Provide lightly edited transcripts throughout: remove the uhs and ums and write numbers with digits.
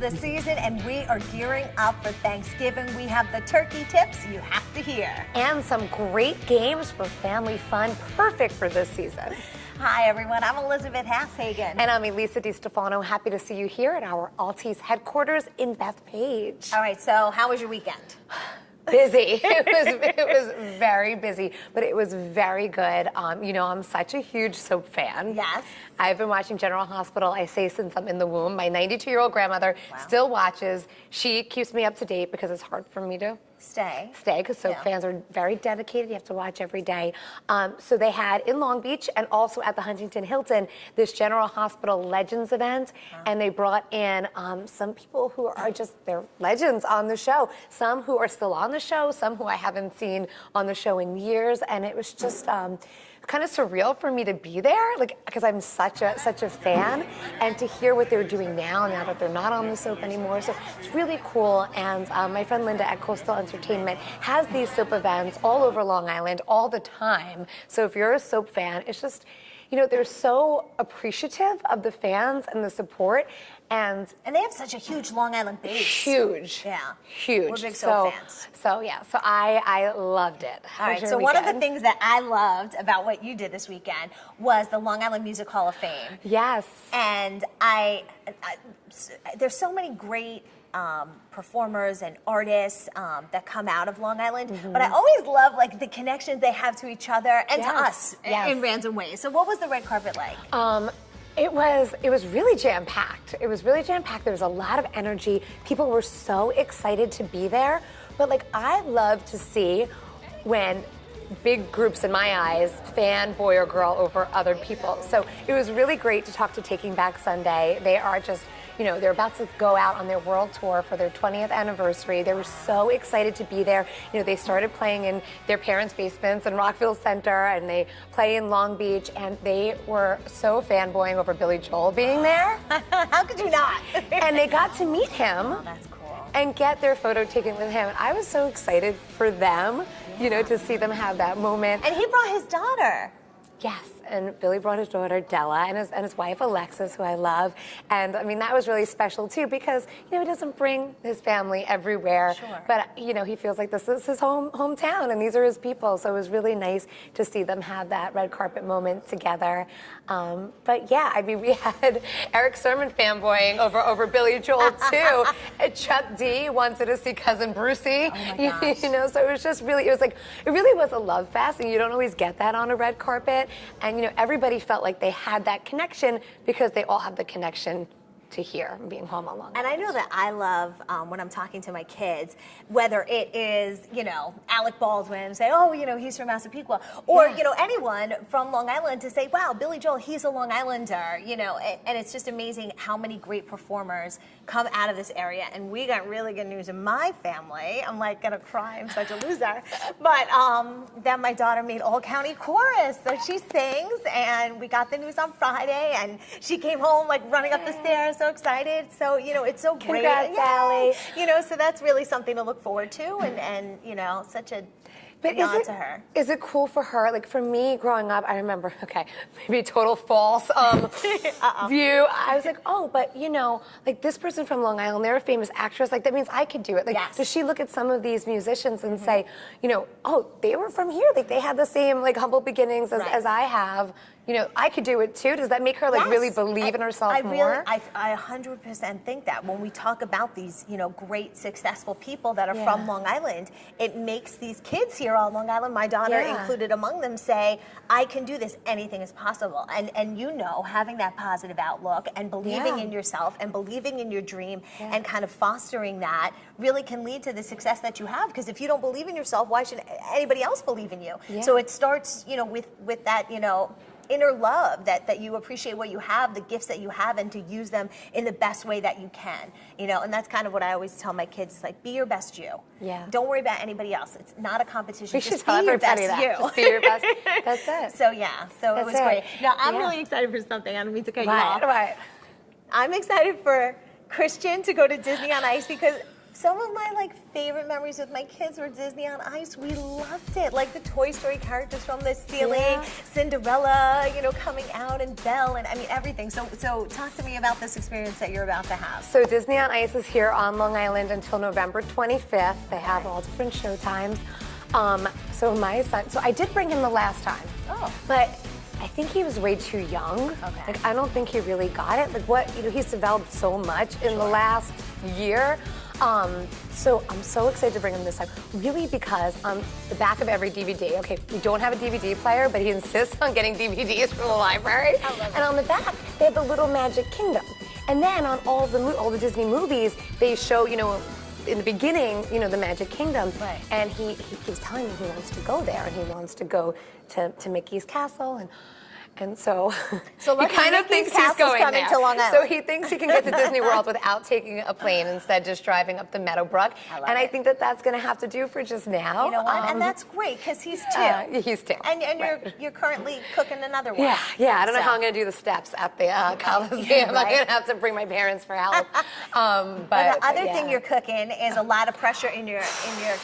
the season and we are gearing up for Thanksgiving. We have the turkey tips you have to hear. And some great games for family fun, perfect for this season. Hi everyone, I'm Elizabeth Hashagen. And I'm Elisa DiStefano. Happy to see you here at our Altis headquarters in Bethpage. All right, so how was your weekend? Busy. It was very busy, but it was very good. You know, I'm such a huge soap fan. Yes. I've been watching General Hospital, I say, since I'm in the womb. My 92-year-old grandmother still watches. She keeps me up to date because it's hard for me to stay because soap fans are very dedicated. You have to watch every day. So they had in Long Beach and also at the Huntington Hilton this General Hospital Legends event, and they brought in some people who are just, they're legends on the show. Some who are still on the show, some who I haven't seen on the show in years, and it was just kind of surreal for me to be there, like, because I'm such a fan, and to hear what they're doing now that they're not on the soap anymore. So it's really cool. And my friend Linda at Coastal Entertainment has these soap events all over Long Island all the time. So if you're a soap fan, it's just, you know, they're so appreciative of the fans and the support. And they have such a huge Long Island base. Huge. Yeah. Huge. We're big soap fans. So I loved it. All right, so one of the things that I loved about what you did this weekend was the Long Island Music Hall of Fame. Yes. And there's so many great performers and artists that come out of Long Island, but I always love like the connections they have to each other and to us in random ways. So what was the red carpet like? It was really jam-packed. It was really jam-packed. There was a lot of energy. People were so excited to be there. But like, I love to see when big groups, in my eyes, fan boy or girl over other people. So it was really great to talk to Taking Back Sunday. They are just, you know, they're about to go out on their world tour for their 20th anniversary. They were so excited to be there. You know, they started playing in their parents' basements in Rockville Center, and they play in Long Beach, and they were so fanboying over Billy Joel being there. How could you not? And they got to meet him. Oh, that's cool. And get their photo taken with him. And I was so excited for them, you know, to see them have that moment. And he brought his daughter. Yes, and Billy brought his daughter Della and his wife Alexis, who I love. And I mean, that was really special too, because, you know, he doesn't bring his family everywhere. Sure. But, you know, he feels like this is his hometown and these are his people. So it was really nice to see them have that red carpet moment together. But yeah, I mean, we had Eric Sermon fanboying over Billy Joel too. And Chuck D wanted to see Cousin Brucey. Oh my gosh. You know, so it was just really, it really was a love fest, and you don't always get that on a red carpet. And, you know, everybody felt like they had that connection because they all have the connection to here, being home on Long Island. And I know that I love when I'm talking to my kids, whether it is, you know, Alec Baldwin, say, oh, you know, he's from Massapequa, or, you know, anyone from Long Island to say, wow, Billy Joel, he's a Long Islander, you know, and it's just amazing how many great performers come out of this area. And we got really good news in my family. I'm like gonna cry, I'm such a loser. But that my daughter made all county chorus, so she sings, and we got the news on Friday, and she came home like running up the stairs, so excited. So, you know, it's so great. Congrats, Allie. You know, so that's really something to look forward to, and you know, such a nod to her. Is it cool for her? Like for me growing up, I remember, okay, maybe total false view. I was like, oh, but you know, like this person from Long Island, they're a famous actress. Like that means I could do it. Like, does she look at some of these musicians and say, you know, oh, they were from here. Like they had the same like humble beginnings as I have. You know, I could do it too. Does that make her like really believe in herself more? I 100% think that when we talk about these, you know, great successful people that are from Long Island, it makes these kids here on Long Island, my daughter included among them, say, I can do this, anything is possible. And you know, having that positive outlook and believing in yourself and believing in your dream and kind of fostering that really can lead to the success that you have. Because if you don't believe in yourself, why should anybody else believe in you? So it starts, you know, with that, you know, inner love that you appreciate what you have, the gifts that you have, and to use them in the best way that you can. You know, and that's kind of what I always tell my kids. It's like, be your best you. Yeah. Don't worry about anybody else. It's not a competition. We Just should tell be your best everybody that. you. Just be your best. That's it. So yeah, so it was great. Now I'm really excited for something. I don't mean to cut you off. Right. I'm excited for Christian to go to Disney on Ice because Some of my favorite memories with my kids were Disney on Ice. We loved it. Like the Toy Story characters from the ceiling, Cinderella, coming out, and Belle, and I mean everything. So talk to me about this experience that you're about to have. So Disney on Ice is here on Long Island until November 25th. They have all different show times. So my son, I did bring him the last time. Oh. But I think he was way too young. Okay. I don't think he really got it. He's developed so much in the last year. So I'm so excited to bring him this time, really because on the back of every DVD, okay, we don't have a DVD player, but he insists on getting DVDs from the library. I love it. And on the back, they have the Little Magic Kingdom. And then on all the Disney movies, they show, in the beginning, the Magic Kingdom. Right. And he keeps telling me he wants to go there, and he wants to go to Mickey's castle, and so he kind of thinks he's going there. To Long Island. So he thinks he can get to Disney World without taking a plane, instead just driving up the Meadowbrook. I think that's going to have to do for just now. You know what? And that's great because he's 2. He's 2. And you're currently cooking another one. Yeah. I don't know how I'm going to do the steps at the Coliseum. Right. I'm going to have to bring my parents for help. But the other thing you're cooking is a lot of pressure in your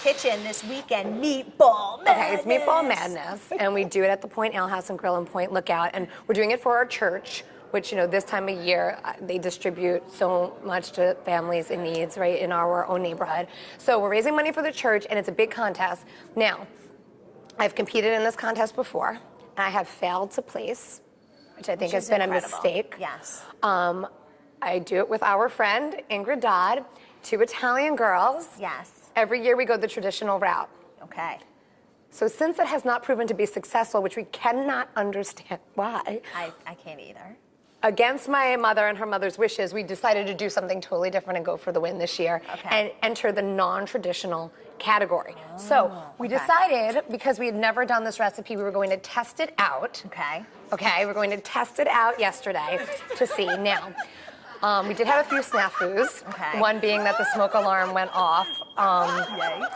kitchen this weekend. Meatball Madness. Okay, it's Meatball Madness, and we do it at the Point Ale House and Grill and Point Lookout. And we're doing it for our church, which, this time of year, they distribute so much to families in needs, right, in our own neighborhood. So we're raising money for the church, and it's a big contest. Now, I've competed in this contest before, and I have failed to place, which I think has been incredible. A mistake. Yes. I do it with our friend, Ingrid Dodd, 2 Italian girls. Yes. Every year we go the traditional route. Okay. So since it has not proven to be successful, which we cannot understand why. I can't either. Against my mother and her mother's wishes, we decided to do something totally different and go for the win this year and enter the non-traditional category. So we decided, because we had never done this recipe, we were going to test it out. Okay, we're going to test it out yesterday to see. Now, we did have a few snafus, one being that the smoke alarm went off.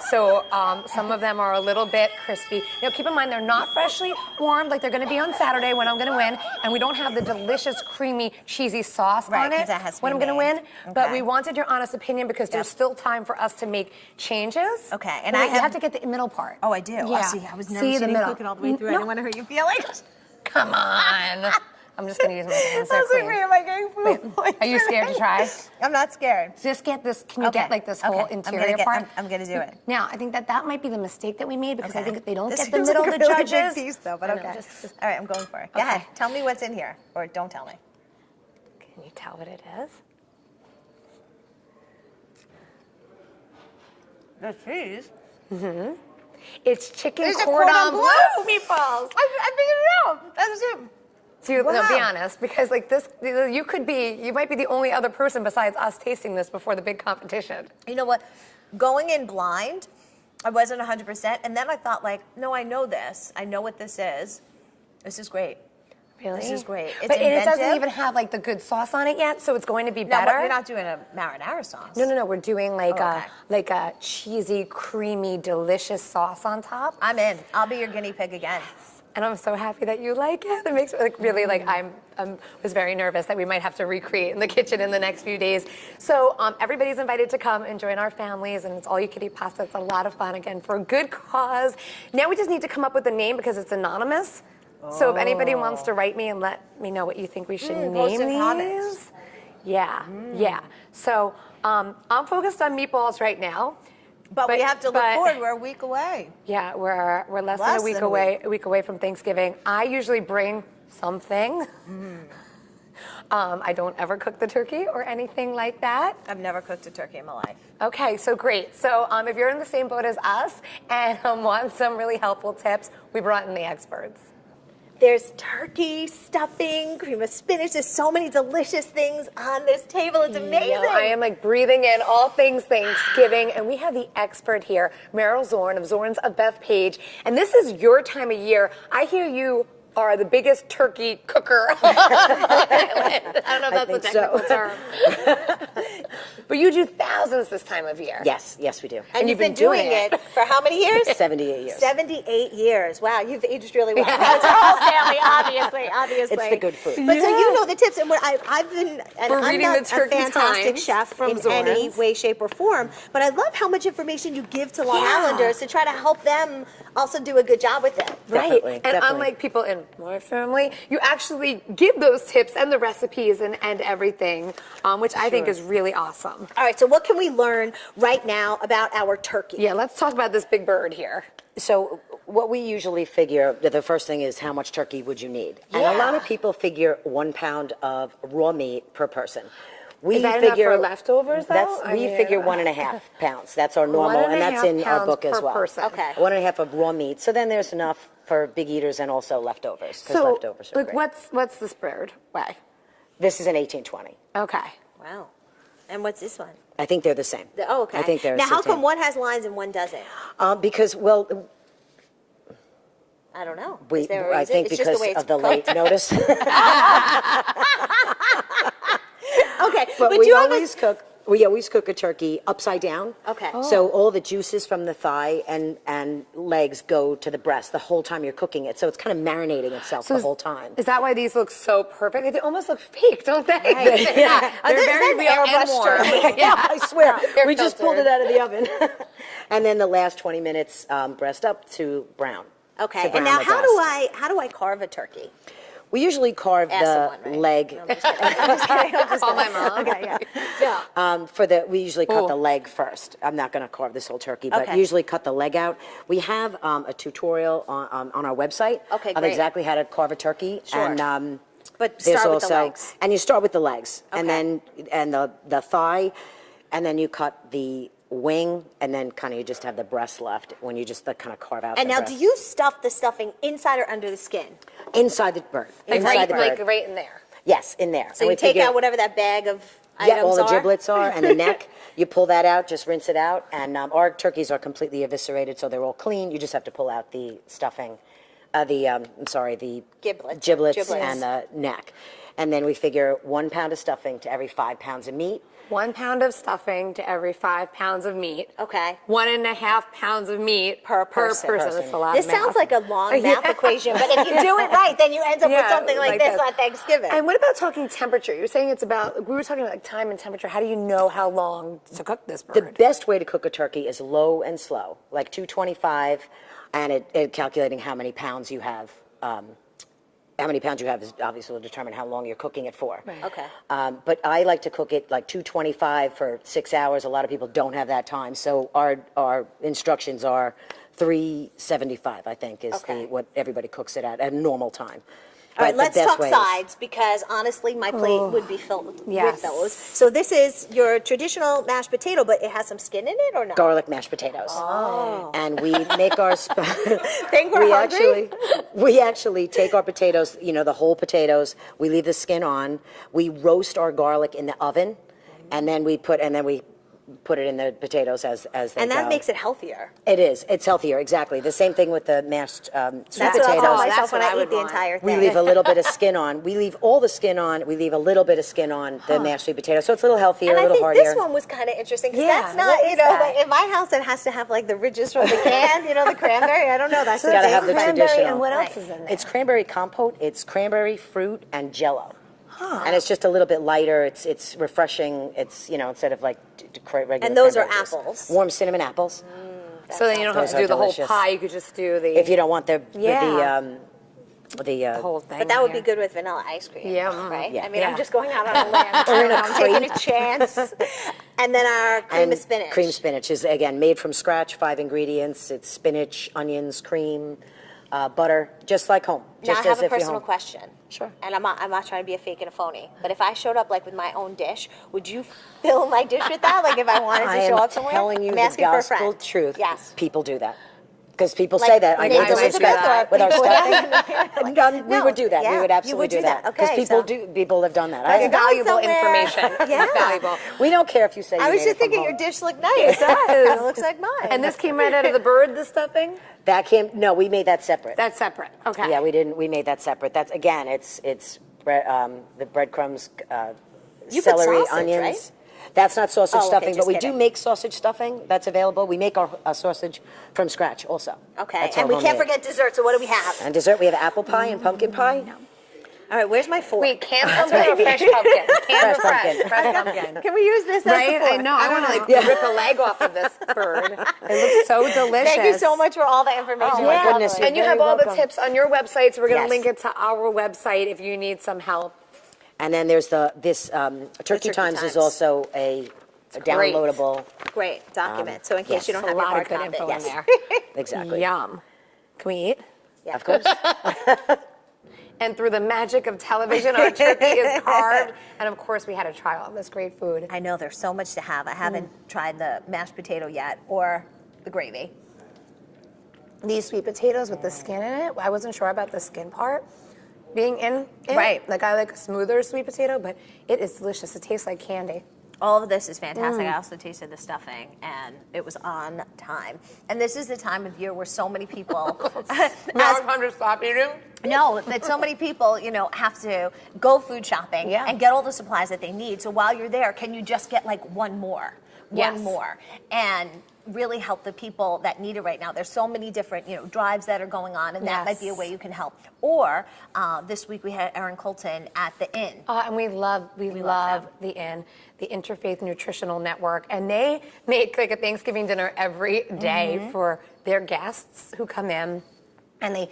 So some of them are a little bit crispy. Now keep in mind, they're not freshly warmed like they're going to be on Saturday when I'm going to win, and we don't have the delicious, creamy, cheesy sauce on it when I'm going to win. But we wanted your honest opinion because there's still time for us to make changes. Okay, and you have to get the middle part. Oh, I do. Yeah. See, I was never sitting and cook it all the way through. I didn't want to hurt your feelings. Come on. I'm just going to use my hands. That's like me. Am I getting food? Are you scared to try? I'm not scared. Just get this. Can you get this whole interior part? I'm going to do it. Now, I think that might be the mistake that we made because I think if they don't get the middle, the judges. Big piece, though, but okay. All right, I'm going for it. Go ahead. Tell me what's in here, or don't tell me. Can you tell what it is? The cheese. Mm-hmm. It's chicken cordon bleu meatballs. I figured it out. That's it. No, be honest, because you might be the only other person besides us tasting this before the big competition. You know what? Going in blind, I wasn't 100%, and then I thought no, I know this. I know what this is. This is great. Really? This is great. It's but inventive. It doesn't even have the good sauce on it yet, so it's going to be better. No, we're not doing a marinara sauce. No. We're doing a cheesy, creamy, delicious sauce on top. I'm in. I'll be your guinea pig again. And I'm so happy that you like it. It makes me really I was very nervous that we might have to recreate in the kitchen in the next few days. So everybody's invited to come and join our families, and it's all you can eat pasta. It's a lot of fun, again, for a good cause. Now we just need to come up with a name because it's anonymous. So if anybody wants to write me and let me know what you think we should name these. Comments. Yeah. So I'm focused on meatballs right now. But we have to look forward. We're a week away. Yeah, we're less than a week away from Thanksgiving. I usually bring something. I don't ever cook the turkey or anything like that. I've never cooked a turkey in my life. Okay, so great. So if you're in the same boat as us and want some really helpful tips, we brought in the experts. There's turkey, stuffing, cream of spinach. There's so many delicious things on this table. It's amazing. I am breathing in all things Thanksgiving. And we have the expert here, Merril Zorn of Zorn's of Bethpage. And this is your time of year. I hear you are the biggest turkey cooker on Long Island. I don't know if that's a technical term. But you do thousands this time of year. Yes, we do. And you've been doing it for how many years? 78 years. 78 years. Wow, you've aged really well. That's our whole family, obviously. It's the good food. But so you know the tips, and what I've been, and We're I'm reading not the Turkey a fantastic Times chef from in any Zorn's. way, shape, or form, but I love how much information you give to Long Islanders to try to help them also do a good job with it. Definitely, And definitely. unlike people in my family, you actually give those tips and the recipes and everything, which I think is really awesome. All right, so what can we learn right now about our turkey? Yeah, let's talk about this big bird here. So what we usually figure, the first thing is how much turkey would you need? And a lot of people figure 1 pound of raw meat per person. We Is that figure enough for leftovers, though? We figure 1.5 pounds. That's our normal, and that's 1.5 in our pounds book as per well. person. Okay. 1.5 of raw meat. So then there's enough for big eaters and also leftovers, because So, leftovers are like, great. what's this bird weigh? This is an 1820. Okay. Wow. And what's this one? I think they're the same. Oh, okay. I think they're now, how the same. come one has lines and one doesn't? Because, well, I don't know. we, Is there a I reason? think It's just because the way it's of the cooked? late notice. Okay, But but we you have always cook. We always cook a turkey upside down. Okay. So all the juices from the thigh and legs go to the breast the whole time you're cooking it. So it's kind of marinating itself the whole time. Is that why these look so perfect? They almost look fake, don't they? Right. Yeah. They're Is very that real and airbrushed warm. or- Yeah. I swear. They're We just pulled it filtered. out of the oven. And then the last 20 minutes, breast up to brown. Okay, To and brown now the how do I carve a turkey? We usually carve Ask the someone, right? leg. No, I'm just kidding. Call my mom. Okay, yeah. We usually cut the leg first. I'm not going to carve this whole turkey, but Okay. usually cut the leg out. We have a tutorial on our website Okay, of great. exactly how to carve a turkey. Sure. And But there's start with the also, legs. and you start with the legs, and Okay. then the thigh, and then you cut the wing, and then kind of you just have the breast left when you just kind of carve out. And the now, breast. do you stuff the stuffing inside or under the skin? Inside the bird? Like Inside right, the bird. like right in there. Yes, in there. So you take out whatever that bag of Yeah, items all the are? giblets are, and the neck. You pull that out, just rinse it out, and our turkeys are completely eviscerated, so they're all clean. You just have to pull out the stuffing, the giblets and the neck. And then we figure 1 pound of stuffing to every 5 pounds of meat. 1 pound of stuffing to every 5 pounds of meat. Okay. 1.5 pounds of meat Per person. That's a lot This of math. sounds like a long math equation, but if you do it right, then you end up with Yeah, something like this this. on Thanksgiving. And what about talking temperature? You're saying it's about, we were talking about like time and temperature. How do you know how long to cook this bird? The best way to cook a turkey is low and slow, like 225, and it calculating how many pounds you have. How many pounds you have is obviously will determine how long you're cooking it for. Right. Okay. But I like to cook it like 225 for 6 hours. A lot of people don't have that time, so our instructions are 375. I think is Okay. what everybody cooks it at a normal time. All right, But the let's best talk way is- sides because honestly, my plate would be filled with Yes. those. So this is your traditional mashed potato, but it has some skin in it or not? Garlic mashed potatoes. Oh. And we make our. Think we're hungry? We actually take our potatoes, the whole potatoes. We leave the skin on. We roast our garlic in the oven, and then we put it in the potatoes as they And that go. makes it healthier. It is. It's healthier. Exactly. The same thing with the mashed sweet That's what I'll potatoes. tell That's myself when what I I eat would the want. entire We thing. leave a little bit of skin on. We leave all the skin on. We leave a little bit of skin on the mashed sweet potato. So it's a little healthier, And a I little think heartier. this one was kind of interesting because Yeah, that's not, what is that? like in my house it has to have like the ridges from the can, the cranberry. I don't know. That's Gotta have the Cranberry, traditional. and what else Right. is in there? It's cranberry compote. It's cranberry fruit and Jello. And it's just a little bit lighter. It's refreshing. It's instead of like regular. And those are cranberry juice. apples. Warm cinnamon apples. So then you don't have Those to are do the delicious. whole pie. You could just do the If you don't want the whole thing. But that would be here. good with vanilla ice cream. Yeah. Right? Yeah. I mean, Yeah. I'm just going out on a limb. I'm taking a chance. And then our cream and of spinach. Cream spinach is again made from scratch. 5 ingredients. It's spinach, onions, cream, butter, just like home. Now Just I as have a if you're personal home. question. Sure. And I'm not trying to be a fake and a phony. But if I showed up like with my own dish, would you fill my dish with that? Like if I wanted I to show am up somewhere? telling you I'm the asking for a gospel friend. truth. Yes. People do that. Because people Like say that. I Nikki know Elizabeth disrespect or with our people stuff. We No, would do that. yeah, We would you absolutely would do that. Because Okay, people so- people have done that. Like, Valuable somewhere. information. Yeah. Valuable. We don't care if you say I you was made just it from thinking home. your dish looked nice. It looks like mine. And this came right out of the bird, the stuffing? No, we made that separate. That's separate. Okay. Yeah, we didn't. We made that separate. That's again, it's bread, the breadcrumbs, You put celery, sausage, onions. right? That's not sausage Oh, okay, stuffing, but just we kidding. do make sausage stuffing. That's available. We make our sausage from scratch also. Okay, That's and all we can't homemade. forget dessert, so what do we have? And dessert, we have apple pie and pumpkin pie. All right, where's my fork? Wait, canned pumpkin or fresh pumpkin? Canned or Fresh fresh? pumpkin. Fresh pumpkin. Can we use this as Right? the fork? I know. I want to like rip a leg off of this bird. It looks so delicious. Thank you so much for all the information. Oh, my goodness, you're And you very have all the welcome. tips on your website, so we're going to Yes. link it to our website if you need some help. And then there's this Turkey Times is Times. also a great. downloadable. Great document. So in case yes. you don't A have your lot hard of good copy. info Yes. in there. Exactly. Yum. Can we eat? Yeah. Of course. And through the magic of television, our turkey is carved. And of course, we had to try all this great food. I know there's so much to have. I haven't tried the mashed potato yet or the gravy. These sweet potatoes with the skin in it, I wasn't sure about the skin part being in it. Right. Like I like a smoother sweet potato, but it is delicious. It tastes like candy. All of this is fantastic. I also tasted the stuffing, and it was on time. And this is the time of year where so many people, Now I'm hungry, stop eating. no, that so many people, have to go food shopping Yeah. and get all the supplies that they need. So while you're there, can you just get like one more? Yes. One more. And really help the people that need it right now. There's so many different, drives that are going on, and that might be a Yes. way you can help. Or this week we had Erin Colton at the Inn. And we love love the Inn, the Interfaith Nutritional Network, and they make like a Thanksgiving dinner every day for their guests who come in, and they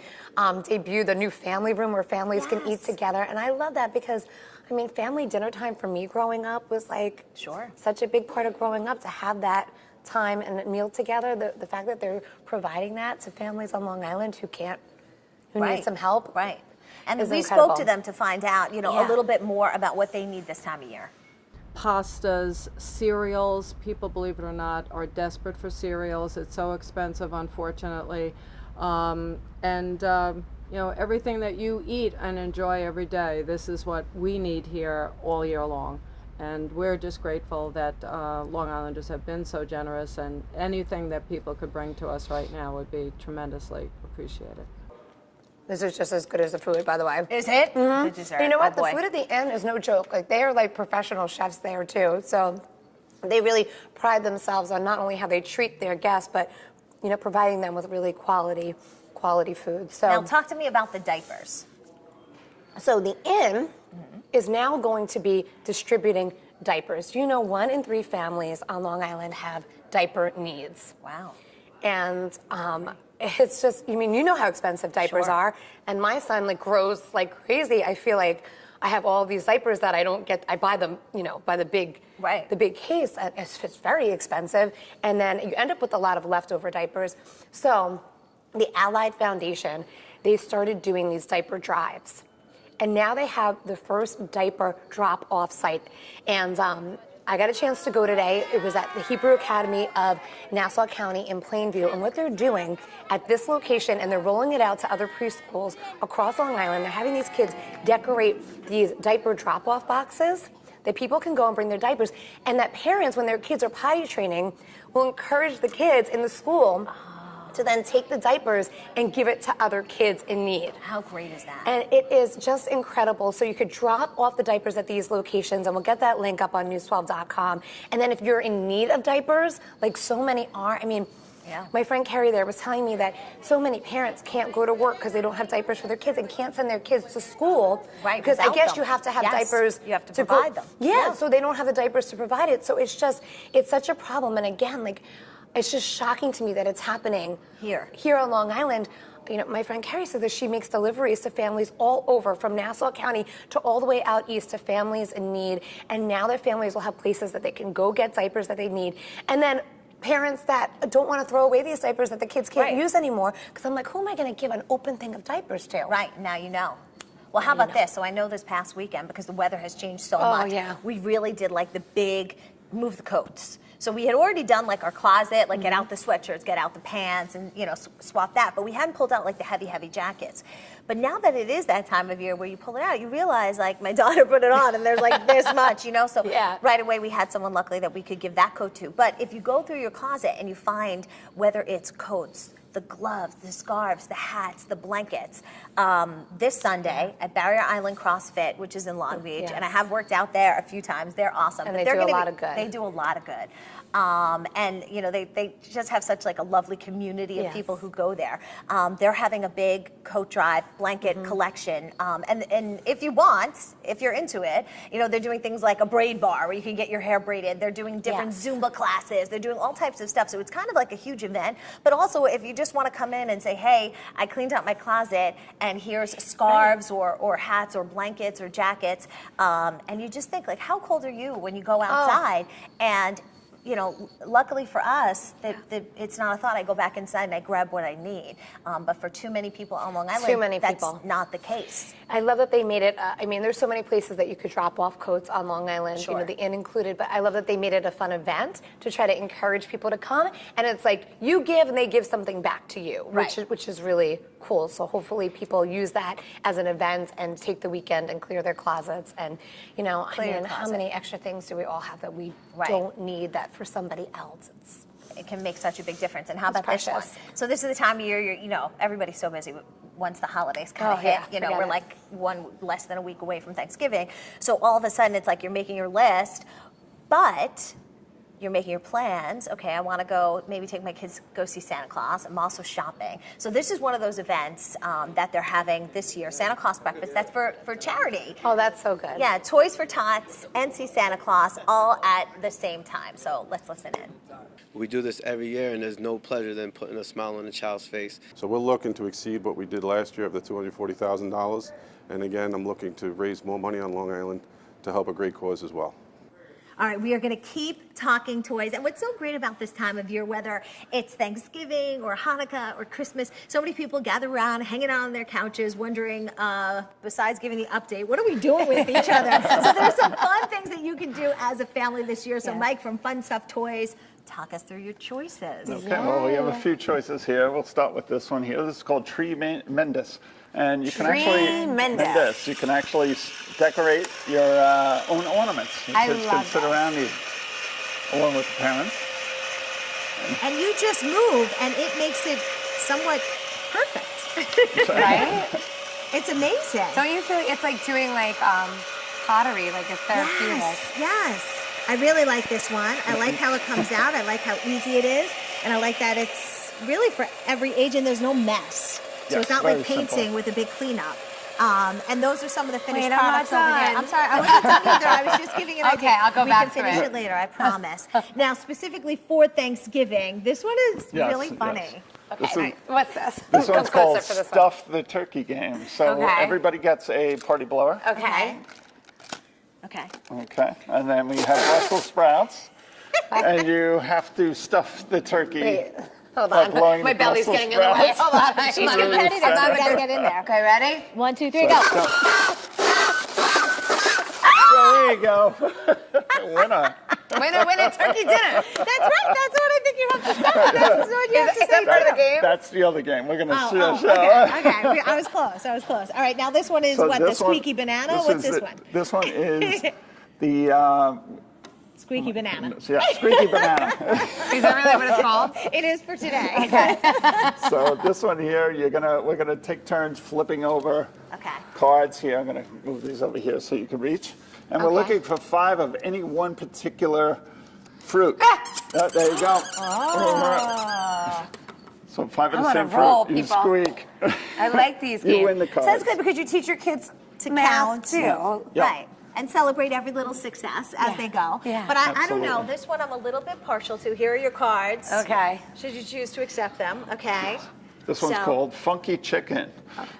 debut the new family room where families can eat Yes. together, and I love that because, I mean, family dinner time for me growing up was like such a big part of growing up to have that time and a meal together. The fact that they're providing that to families on Long Island who need some help. Right. And is we incredible. spoke to them to find out, a little bit more about what they need this time of year. Pastas, cereals. People, believe it or not, are desperate for cereals. It's so expensive, unfortunately. Everything that you eat and enjoy every day, this is what we need here all year long. And we're just grateful that Long Islanders have been so generous, and anything that people could bring to us right now would be tremendously appreciated. This is just as good as the food, by the way. Is it? The dessert. You know what? Oh, The boy. food at the Inn is no joke. Like they are like professional chefs there too. So they really pride themselves on not only how they treat their guests, but providing them with really quality food. So Now talk to me about the diapers. So the Inn is now going to be distributing diapers. 1 in 3 families on Long Island have diaper needs. Wow. And it's just, you know how expensive diapers are. And my son grows like crazy. I feel like I have all these diapers that I don't get. I buy them, by the big case. And it's very expensive. And then you end up with a lot of leftover diapers. So the Allied Foundation, they started doing these diaper drives. And now they have the first diaper drop-off site. And I got a chance to go today. It was at the Hebrew Academy of Nassau County in Plainview. And what they're doing at this location, and they're rolling it out to other preschools across Long Island, they're having these kids decorate these diaper drop-off boxes that people can go and bring their diapers. And that parents, when their kids are potty training, will encourage the kids in the school to then take the diapers and give it to other kids in need. How great is that? And it is just incredible. So you could drop off the diapers at these locations, and we'll get that link up on news12.com. And then if you're in need of diapers, like so many are, my friend Carrie there was telling me that so many parents can't go to work because they don't have diapers for their kids and can't send their kids to school. Right, Because I without guess them. you have to have Yes, diapers. you have to provide them. Yeah, so they don't have the diapers to provide it. So it's such a problem. And again, it's just shocking to me that it's happening here on Long Island. My friend Carrie said that she makes deliveries to families all over, from Nassau County to all the way out east, to families in need. And now their families will have places that they can go get diapers that they need. And then parents that don't want to throw away these diapers that the kids can't use anymore. Because I'm like, who am I going to give an open thing of diapers to? Right, now you know. Well, how about this? So I know this past weekend, because the weather has changed so much, we really did the big move the coats. So we had already done our closet, get out the sweatshirts, get out the pants, and swap that. But we hadn't pulled out the heavy jackets. But now that it is that time of year where you pull it out, you realize my daughter put it on, and there's this much, So right away we had someone luckily that we could give that coat to. But if you go through your closet and you find whether it's coats, the gloves, the scarves, the hats, the blankets. This Sunday at Barrier Island CrossFit, which is in Long Beach, and I have worked out there a few times. They're awesome. And but they do a lot of good. They do a lot of good. And you know, they just have such like a lovely community of people who go there. They're having a big coat drive blanket collection, and if you want, if you're into it, you know, they're doing things like a braid bar where you can get your hair braided. They're doing different Zumba classes. They're doing all types of stuff. So it's kind of like a huge event. But also, if you just want to come in and say, hey, I cleaned out my closet and here's scarves or hats or blankets or jackets, and you just think like, how cold are you when you go outside? And you know, luckily for us, that it's not a thought. I go back inside and I grab what I need. But for too many people on Long Island, that's not the case. I love that they made it, I mean, there's so many places that you could drop off coats on Long Island, you know, the inn included, but I love that they made it a fun event to try to encourage people to come. And it's like, you give and they give something back to you, which is really cool. So hopefully people use that as an event and take the weekend and clear their closets. And, you know, I mean, how many extra things do we all have that we don't need that for somebody else? It can make such a big difference. And how about this one? So this is the time of year, you know, everybody's so busy once the holidays kind of hit. You know, we're like less than a week away from Thanksgiving. So all of a sudden it's like you're making your list, but you're making your plans. Okay, I want to go maybe take my kids go see Santa Claus. I'm also shopping. So this is one of those events that they're having this year, Santa Claus breakfast. That's for charity. Oh, that's so good. Yeah, Toys for Tots and see Santa Claus all at the same time. So let's listen in. We do this every year, and there's no pleasure than putting a smile on a child's face. So we're looking to exceed what we did last year of the $240,000. And again, I'm looking to raise more money on Long Island to help a great cause as well. All right, we are going to keep talking toys. And what's so great about this time of year, whether it's Thanksgiving or Hanukkah or Christmas, so many people gather around, hanging out on their couches, wondering, besides giving the update, what are we doing with each other? So there's some fun things that you can do as a family this year. So Mike, from Fun Stuff Toys, talk us through your choices. Okay, well, we have a few choices here. We'll start with this one here. This is called Tree Mendes. And you can you can actually decorate your own ornaments. Your kids can sit around these along with the parents. And you just move, and it makes it somewhat perfect. Right? It's amazing. Don't you feel it's like doing like pottery, like it's therapeutic? Yes. I really like this one. I like how it comes out. I like how easy it is. And I like that it's really for every age and there's no mess. So it's not like painting with a big cleanup. And those are some of the finished products over there. I'm sorry, I wasn't done either. I was just giving an idea. Okay, I'll go back to it. We can finish it later, I promise. Now, specifically for Thanksgiving, this one is really funny. Okay, what's this? This one's called Stuff the Turkey Game. So everybody gets a party blower. Okay. Okay, and then we have Brussels sprouts. And you have to stuff the turkey. Wait. Hold on. My belly's getting in the way. Hold on. She's competitive, so we gotta get in there. Okay, ready? 1, 2, 3, go. There you go. Winner. Winner, turkey dinner. That's right. That's what I think you have to say. That's what you have to say. Is that part of the game? That's the other game. We're going to see a show. Okay. I was close. All right. Now this one is the squeaky banana? What's this one? This one is the... Squeaky banana. Yeah, squeaky banana. Is that really what it's called? It is for today. Okay. So this one here, we're gonna take turns flipping over cards here. I'm gonna move these over here so you can reach. And we're looking for 5 of any one particular fruit. There you go. Oh. So 5 of the same fruit. You squeak. I like these games. You win the cards. So that's good because you teach your kids to count too. Yep. Right. And celebrate every little success as they go. Yeah. But I don't know. This one I'm a little bit partial to. Here are your cards. Okay. Should you choose to accept them. Okay. This one's called Funky Chicken.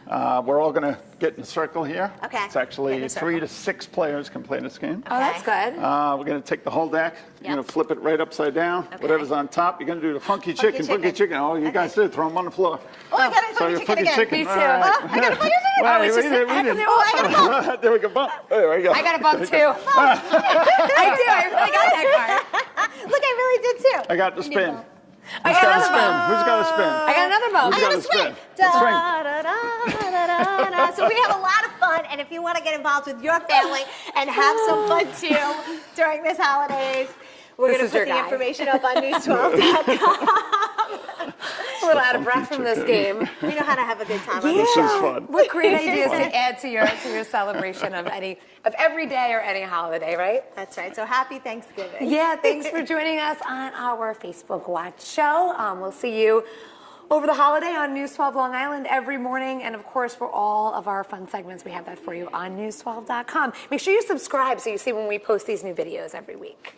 We're all going to get in a circle here. Okay. It's actually 3 to 6 players can play this game. Oh, that's good. We're going to take the whole deck. You're going to flip it right upside down. Whatever's on top, you're going to do the Funky Chicken. Funky Chicken. Oh, you guys did. Throw them on the floor. Oh, I got a funky chicken again. Me too. I got a funky chicken. Oh, it's just, There we go. Bump. There we go. I got a bump too. I do. I really got that card. Look, I really did too. I got the spin. I got another bump. Who's got a spin? I got another bump. Who's got a spin? So we have a lot of fun, and if you want to get involved with your family and have some fun too during this holidays, we're going to put the information up on news12.com. a little out of breath from this game. We know how to have a good time. Yeah. This is fun. What great ideas to add to your celebration of every day or any holiday, right? That's right. So happy Thanksgiving. Yeah, thanks for joining us on our Facebook Watch show. We'll see you over the holiday on News 12 Long Island every morning. And of course, for all of our fun segments, we have that for you on news12.com. Make sure you subscribe so you see when we post these new videos every week.